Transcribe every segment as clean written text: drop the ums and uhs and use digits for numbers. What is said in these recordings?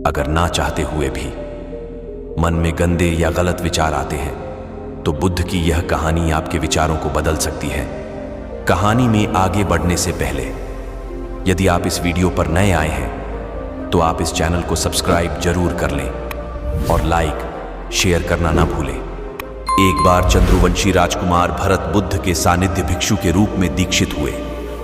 अगर ना चाहते हुए भी मन में गंदे या गलत विचार आते हैं तो बुद्ध की यह कहानी आपके विचारों को बदल सकती है। कहानी में आगे बढ़ने से पहले यदि आप इस वीडियो पर नए आए हैं तो आप इस चैनल को सब्सक्राइब जरूर कर लें और लाइक शेयर करना ना भूलें। एक बार चंद्रवंशी राजकुमार भरत बुद्ध के सानिध्य भिक्षु के रूप में दीक्षित हुए।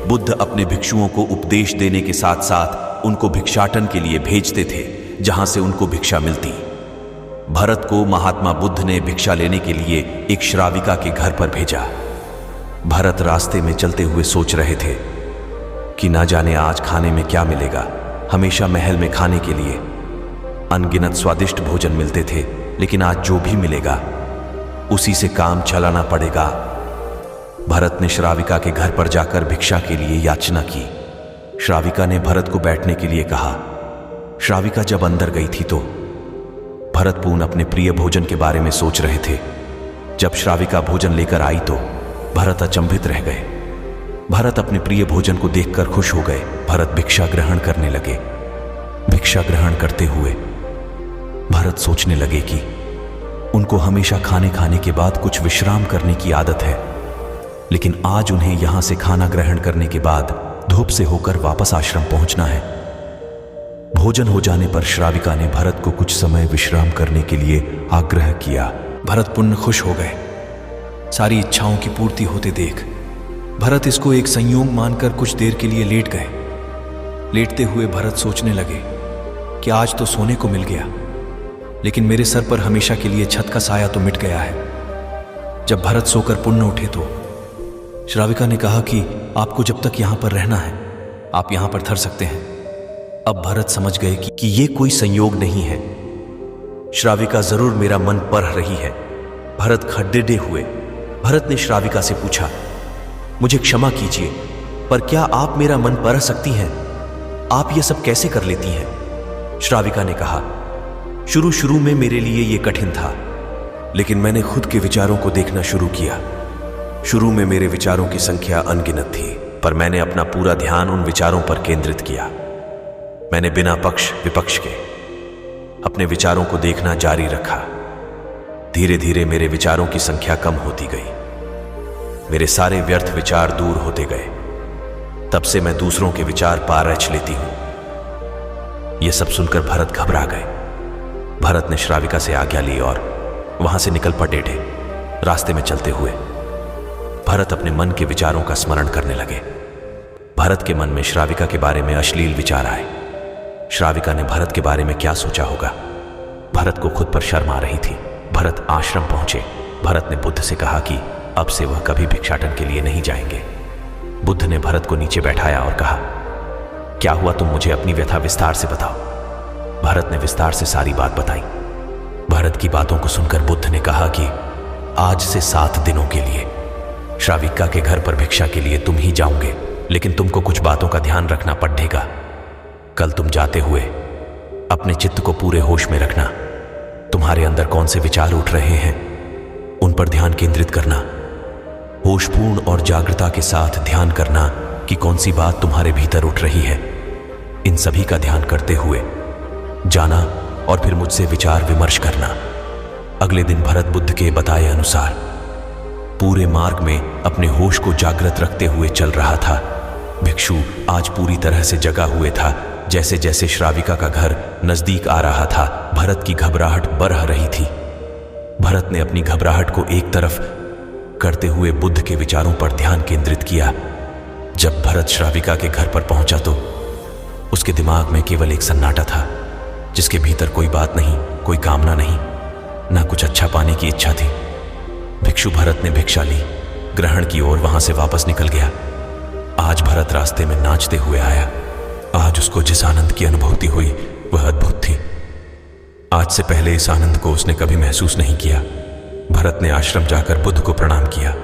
बुद्ध अपने भिक्षुओं को उपदेश देने के साथ साथ उनको भिक्षाटन के लिए भेजते थे जहां से उनको भिक्षा मिलती। भरत को महात्मा बुद्ध ने भिक्षा लेने के लिए एक श्राविका के घर पर भेजा। भरत रास्ते में चलते हुए सोच रहे थे कि ना जाने आज खाने में क्या मिलेगा। हमेशा महल में खाने के लिए अनगिनत स्वादिष्ट भोजन मिलते थे, लेकिन आज जो भी मिलेगा उसी से काम चलाना पड़ेगा। भरत ने श्राविका के घर पर जाकर भिक्षा के लिए याचना की। श्राविका ने भरत को बैठने के लिए कहा। श्राविका जब अंदर गई थी तो भरत पूर्ण अपने प्रिय भोजन के बारे में सोच रहे थे। जब श्राविका भोजन लेकर आई तो भरत अचंभित रह गए। भरत अपने प्रिय भोजन को देखकर खुश हो गए। भरत भिक्षा ग्रहण करने लगे। भिक्षा ग्रहण करते हुए भरत सोचने लगे कि उनको हमेशा खाने के बाद कुछ विश्राम करने की आदत है, लेकिन आज उन्हें यहां से खाना ग्रहण करने के बाद धूप से होकर वापस आश्रम पहुंचना है। भोजन हो जाने पर श्राविका ने भरत को कुछ समय विश्राम करने के लिए आग्रह किया। भरत पुण्य खुश हो गए। सारी इच्छाओं की पूर्ति होते देख भरत इसको एक संयोग मानकर कुछ देर के लिए लेट गए। लेटते हुए भरत सोचने लगे कि आज तो सोने को मिल गया, लेकिन मेरे सर पर हमेशा के लिए छत का साया तो मिट गया है। जब भरत सोकर पुण्य उठे तो श्राविका ने कहा कि आपको जब तक यहां पर रहना है आप यहां पर ठहर सकते हैं। अब भरत समझ गए कि ये कोई संयोग नहीं है, श्राविका जरूर मेरा मन पढ़ रही है। भरत खड़े हुए। भरत ने श्राविका से पूछा, मुझे क्षमा कीजिए, पर क्या आप मेरा मन पढ़ सकती हैं? आप ये सब कैसे कर लेती हैं? श्राविका ने कहा, शुरू में मेरे लिए ये कठिन था, लेकिन मैंने खुद के विचारों को देखना शुरू किया। शुरू में मेरे विचारों की संख्या अनगिनत थी, पर मैंने अपना पूरा ध्यान उन विचारों पर केंद्रित किया। मैंने बिना पक्ष विपक्ष के अपने विचारों को देखना जारी रखा। धीरे धीरे मेरे विचारों की संख्या कम होती गई। मेरे सारे व्यर्थ विचार दूर होते गए। तब से मैं दूसरों के विचार पारख लेती हूं। यह सब सुनकर भरत घबरा गए। भरत ने श्राविका से आज्ञा ली और वहां से निकल पड़े थे। रास्ते में चलते हुए भरत अपने मन के विचारों का स्मरण करने लगे। भरत के मन में श्राविका के बारे में अश्लील विचार आए। श्राविका ने भरत के बारे में क्या सोचा होगा? भरत को खुद पर शर्म आ रही थी। भरत आश्रम पहुंचे। भरत ने बुद्ध से कहा कि अब से वह कभी भिक्षाटन के लिए नहीं जाएंगे। बुद्ध ने भरत को नीचे बैठाया और कहा, क्या हुआ, तुम मुझे अपनी व्यथा विस्तार से बताओ। भरत ने विस्तार से सारी बात बताई। भरत की बातों को सुनकर बुद्ध ने कहा कि आज से 7 दिनों के लिए श्राविका के घर पर भिक्षा के लिए तुम ही जाओगे, लेकिन तुमको कुछ बातों का ध्यान रखना पड़ेगा। कल तुम जाते हुए अपने चित्त को पूरे होश में रखना। तुम्हारे अंदर कौन से विचार उठ रहे हैं उन पर ध्यान केंद्रित करना। होशपूर्ण और जागृता के साथ ध्यान करना कि कौन सी बात तुम्हारे भीतर उठ रही है। इन सभी का ध्यान करते हुए जाना और फिर मुझसे विचार विमर्श करना। अगले दिन भरत बुद्ध के बताए अनुसार पूरे मार्ग में अपने होश को जागृत रखते हुए चल रहा था। भिक्षु आज पूरी तरह से जगा हुए था। जैसे जैसे श्राविका का घर नजदीक आ रहा था, भरत की घबराहट बढ़ रही थी। भरत ने अपनी घबराहट को एक तरफ करते हुए बुद्ध के विचारों पर ध्यान केंद्रित किया। जब भरत श्राविका के घर पर पहुंचा तो उसके दिमाग में केवल एक सन्नाटा था, जिसके भीतर कोई बात नहीं, कोई कामना नहीं, ना कुछ अच्छा पाने की इच्छा थी। भिक्षु भरत ने भिक्षा ली, ग्रहण की ओर वहां से वापस निकल गया। आज भरत रास्ते में नाचते हुए आया। आज उसको जिस आनंद की अनुभूति हुई वह अद्भुत थी। आज से पहले इस आनंद को उसने कभी महसूस नहीं किया। भरत ने आश्रम जाकर बुद्ध को प्रणाम किया।